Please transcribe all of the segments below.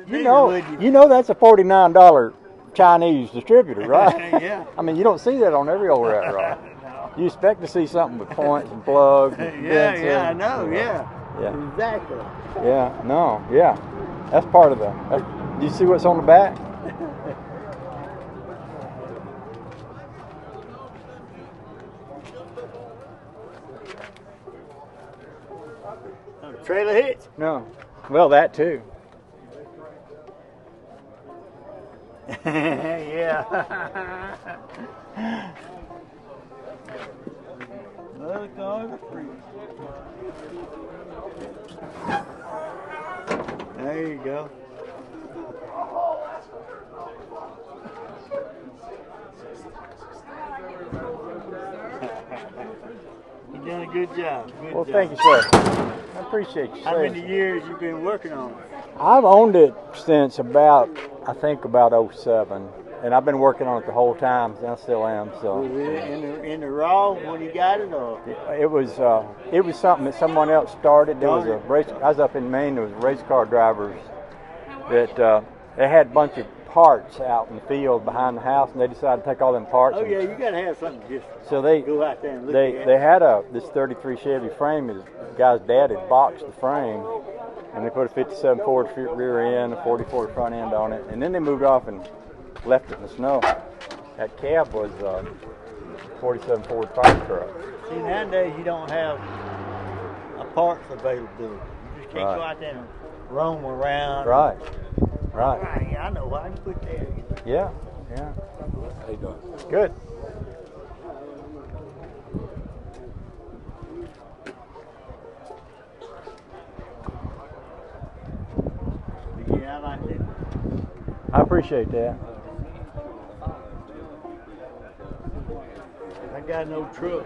you know that's a $49 Chinese distributor, right? Yeah. I mean, you don't see that on every old rat rod. No. You expect to see something with points and plugs. And Yeah, I know. Yeah. Yeah. Exactly. Yeah. No. Yeah. That's part of the. Do you see what's on the back? Trailer hitch? No. Well, that too. Yeah. Another car is free. There you go. You've done a good job. Well, thank you, sir. I appreciate you. How many years you been working on it? I've owned it since about, I think about 07, and I've been working on it the whole time, and I still am. So. Was it in the raw when you got it, or? It was something that someone else started. There was a race. I was up in Maine. There was race car drivers that they had a bunch of parts out in the field behind the house, and they decided to take all them parts. Oh yeah, you got to have something just. So they go out there and look at. They had this 33 Chevy frame. His guy's dad had boxed the frame, and they put a 57 Ford rear end, a 44 front end on it, and then they moved off and left it in the snow. That cab was a 47 Ford fire truck. See, nowadays you don't have a parts availability. You just can't go out there and roam around. Right. I know why you put there. Yeah. How you doing? Good. Yeah, I like it. I appreciate that. I got no truck.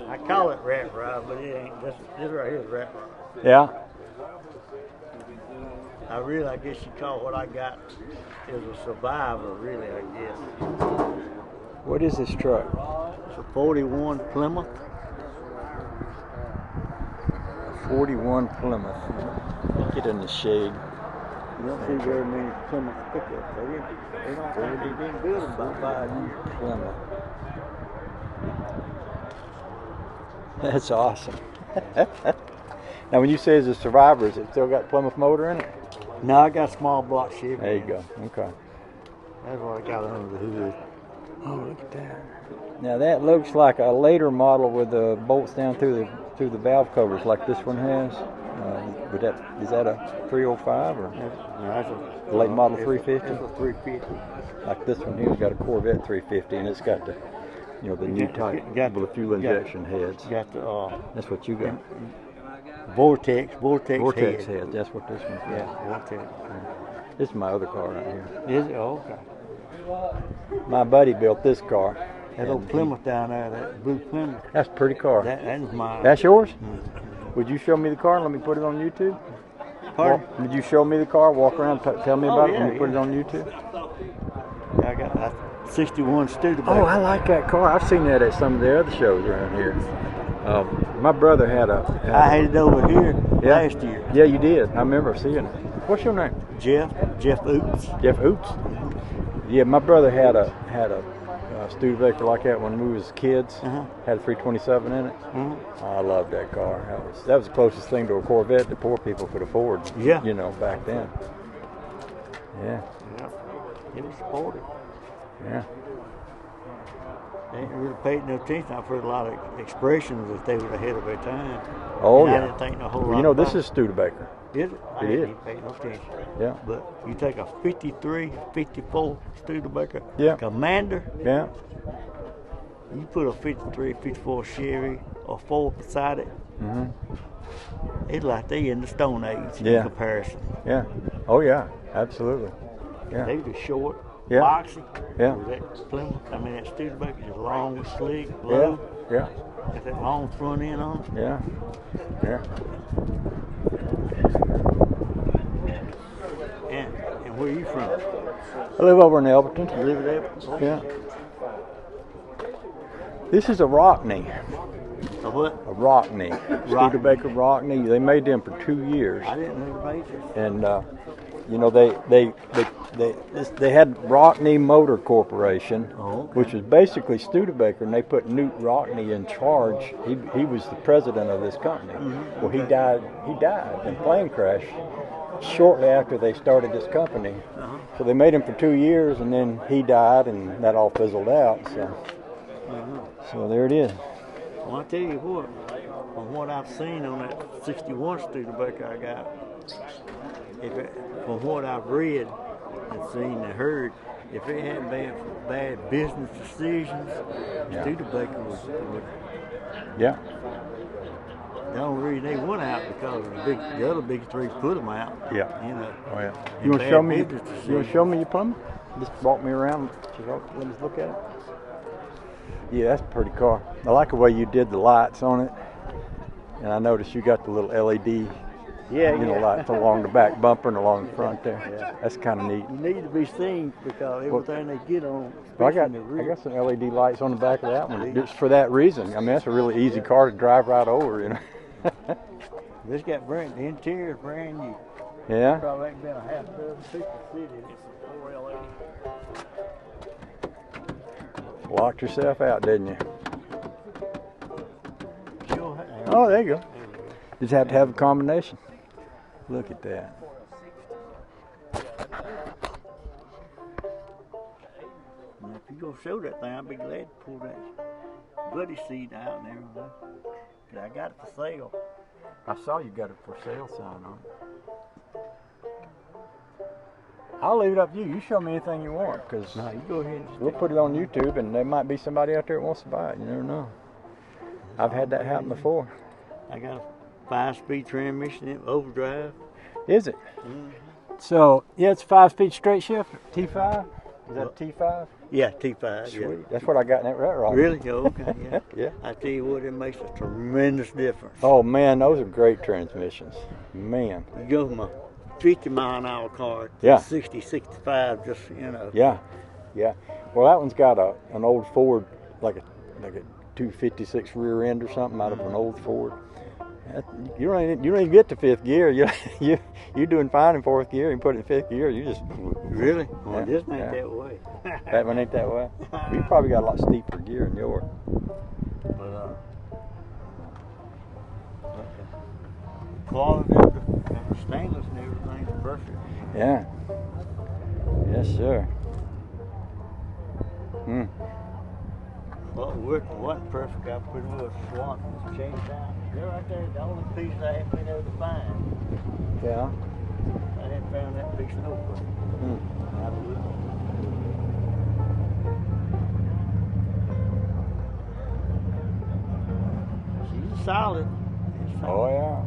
I call it rat rod, but it ain't. This right here is rat rod. Yeah. I guess you call what I got is a survivor, really, I guess. What is this truck? It's a 41 Plymouth. 41 Plymouth. Get in the shade. You don't see very many Plymouth pickups. They don't think they've been built in about 5 years. Plymouth. That's awesome. Now, when you say it's a survivor, is it still got Plymouth motor in it? No, I got a small block Chevy. There you go. Okay. That's what I got under the hood. Oh, look at that. Now that looks like a later model with the bolts down through the valve covers, like this one has. But is that a 305 or? No, that's a late model 350. It's a 350. Like this one here's got a Corvette 350, and it's got the, the new type with the fuel injection heads. Got the. That's what you got. Vortex heads. That's what this one's got. Yeah, Vortex. This is my other car right here. Is it? Oh, okay. My buddy built this car. That old Plymouth down there, that blue Plymouth. That's a pretty car. That is mine. That's yours? Mm-hmm. Would you show me the car and let me put it on YouTube? Pardon? Would you show me the car, walk around, tell me about it, and put it on YouTube? Yeah, I got that 61 Studebaker. Oh, I like that car. I've seen that at some of the other shows around here. My brother had I had it over here last year. Yeah, you did. I remember seeing it. What's your name? Jeff Ouyt. Jeff Ouyt? Yeah, my brother had a Studebaker like that when we was kids. Had a 327 in it. I loved that car. That was the closest thing to a Corvette that poor people could afford. Yeah. Back then. Yeah. It was sporty. Yeah. They ain't really paid no attention. I've heard a lot of expressions that they were ahead of their time. Oh, and yeah. I didn't think no whole lot this is Studebaker. Is it? I didn't pay no attention. Yeah. But you take a 53, 54 Studebaker Commander. Yeah. You put a 53, 54 Chevy or Ford beside it. It's like they in the Stone Age in comparison. Yeah. Oh yeah. Absolutely. Yeah. They were short. Yeah. Boxy. Yeah. That Plymouth, that Studebaker is long, sleek, low. Yeah. Got that long front end on it. Yeah. Yeah. And where are you from? I live over in Elberton. You live in Elberton? Yeah. This is a Rockney. A what? A Rockney. Studebaker Rockney. They made them for 2 years. I didn't know they made this. And you know, they had Rockney Motor Corporation, Oh, okay. which was basically Studebaker, and they put Newt Rockney in charge. He was the president of this company. Mm-hmm. Well, he died in a plane crash shortly after they started this company. Uh-huh. So they made him for 2 years, and then he died, and that all fizzled out. So, so there it is. Well, I tell you what, from what I've seen on that 61 Studebaker I got, from what I've read and seen and heard, if it hadn't been for bad business decisions, Studebaker would. Yeah. The only reason they went out because the other big three put them out. Yeah. You know. Oh yeah. You want to show me your Plymouth? Just walk me around. Let us look at it. Yeah, that's a pretty car. I like the way you did the lights on it, and I noticed you got the little LED. Lights along the back bumper and along the front there. Yeah. That's kind of neat. You need to be seen because everything they get on. I got some LED lights on the back of that one just for that reason. I mean, that's a really easy car to drive right over, you know. This got the interior is brand new. Yeah. Probably ain't been a half dozen people sitting in it. Locked yourself out, didn't you? Sure. Oh, there you go. Just have to have a combination. Look at that. Now, if you go show that thing, I'd be glad to pull that bloody seat out and everything. 'Cause I got it for sale. I saw you got a for sale sign on it. I'll leave it up to you. You show me anything you want, because No, you go ahead. we'll put it on YouTube, and there might be somebody out there that wants to buy it. You never know. I've had that happen before. I got a 5-speed transmission in overdrive. Is it? Mm-hmm. So, yeah, it's 5-speed straight shift. T5? Is that a T5? Yeah, T5. Sweet. Yeah. That's what I got in that rat rod. Really? Oh, okay. Yeah. Yeah. I tell you what, it makes a tremendous difference. Oh, man, those are great transmissions. Man. You go from a 50-mile-an-hour car to Yeah. 60, 65, just, you know. Yeah. Yeah. Well, that one's got an old Ford, like a 256 rear end or something out of an old Ford. You don't even get to fifth gear. You're doing fine in fourth gear. You put it in fifth gear, you just Really? Well, this ain't yeah. that way. That one ain't that way. You probably got a lot steeper gear in yours. But quality of the stainless and everything's perfect. Yeah. Yes, sir. Hmm. Well, it wasn't perfect. I put it with a swap and changed out. They're right there, the only piece I haven't been able to find. Yeah. I hadn't found that piece nowhere. Hmm. She's solid. Oh, yeah.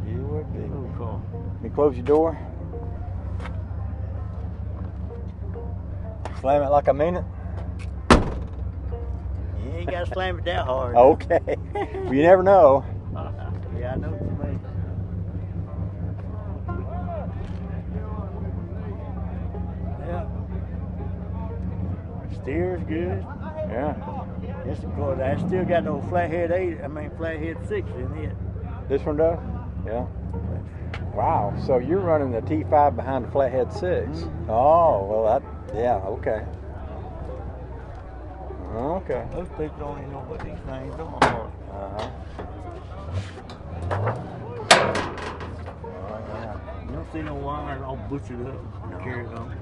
She would be. Little car. You close your door. Slam it like I mean it. You ain't got to slam it that hard. Okay. Well, you never know. Yeah, I know what you mean. Yeah. Steer's good. Yeah. Yes, of course. I still got no flathead 6 in it. This one does? Yeah. Wow. So you're running the T5 behind the flathead 6. Mm-hmm. Oh, well, yeah, okay. Okay. Those people don't even know what these things are. Uh-huh. You don't see no wires all butchered up and carried on.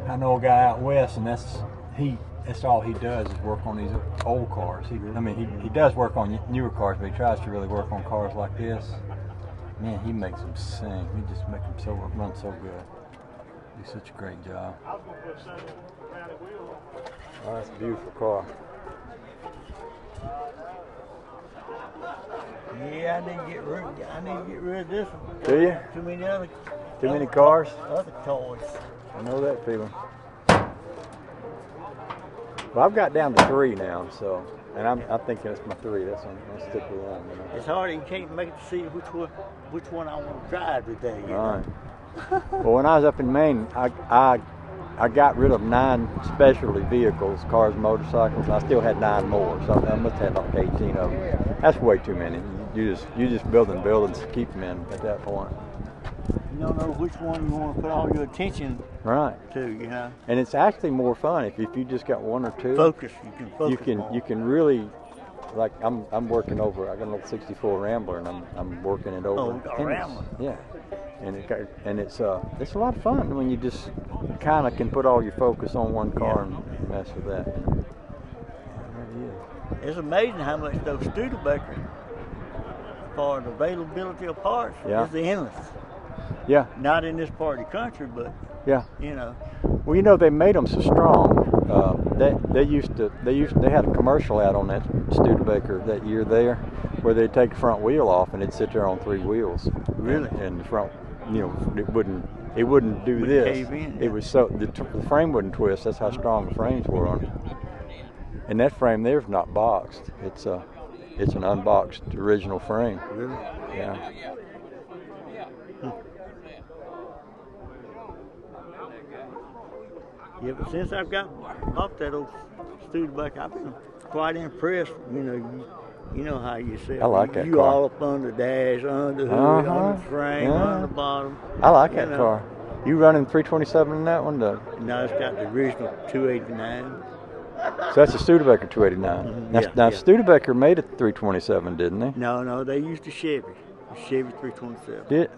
I know a guy out west, and that's all he does is work on these old cars. He does work on newer cars, but he tries to really work on cars like this. Man, he makes them sing. He just makes them run so good. Do such a great job. Oh, that's a beautiful car. Yeah, I need to get rid of this one. Do you? Too many cars? Other toys. I know that feeling. Well, I've got down to 3 now, so, and I'm thinking it's my 3. That's I'm stick with one. You know? It's hard. You can't make it to see which one I want to drive today. You All know? right. Well, when I was up in Maine, I got rid of 9 specialty vehicles, cars, motorcycles. I still had 9 more, so I must have had like 18 of them. That's way too many. You just building buildings to keep them in at that point. don't know which one you want to put all your attention Right. to, you know. And it's actually more fun if you just got one or two. Focus. You can focus. You can really, like I'm working over. I got an old '64 Rambler, and I'm working it over. Oh, a Rambler. Yeah. And it's a lot of fun when you just kind of can put all your focus on one car and mess with that. It's amazing how much those Studebaker, for the availability of parts, is endless. Yeah. Not in this part of the country, but yeah. You know. Well, you know, they made them so strong. They had a commercial out on that Studebaker that year there, where they'd take the front wheel off and it'd sit there on 3 wheels. Really? And the front, you know, it wouldn't do this. Cave in, It was so the frame wouldn't twist. That's how strong the frames were on it. And that frame there's not boxed. It's an unboxed original frame. Really? Yeah. Yeah, but since I've got off that old Studebaker, I've been quite impressed. You know how you say. I like that you car. all up on the dash, on the hood, on the frame, on the bottom. I like that car. You running 327 in that one? No, it's got the original 289. So that's a Studebaker 289. Now Studebaker made a 327, didn't they? No, they used the Chevy 327. Did?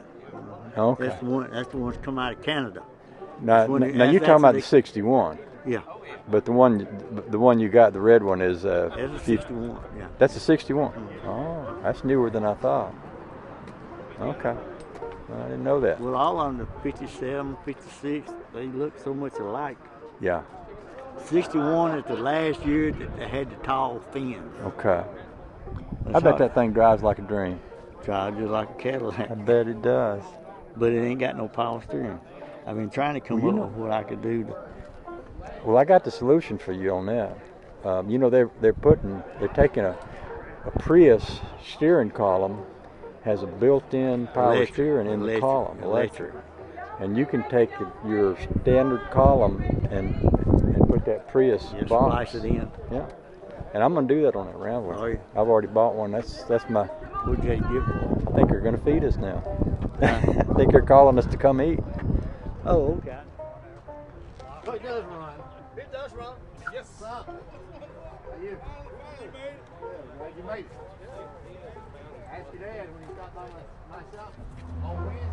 Okay. That's the one that's come out of Canada. Now you're talking about the 61. Yeah. But the one you got, the red one, is that's a 61. Yeah. That's a 61. Oh, that's newer than I thought. Okay. I didn't know that. Well, all on the 57, 56, they look so much alike. Yeah. 61 is the last year that they had the tall fins. Okay. I bet that thing drives like a dream. Drives just like a Cadillac. I bet it does. But it ain't got no power steering. I've been trying to come up with what I could do to. Well, I got the solution for you on that. You know, they're taking a Prius steering column, has a built-in power steering in the column, electric. And you can take your standard column and put that Prius box. Splice it in. Yeah. And I'm gonna do that on that Rambler. Oh, yeah. I've already bought one. That's my. What'd you give for? I think they're gonna feed us now. I think they're calling us to come eat. Oh, okay. Oh, it does run. It does run. Yes, sir. How you? Good, glad you made it. Ask your dad when he stopped by my shop on Wednesday.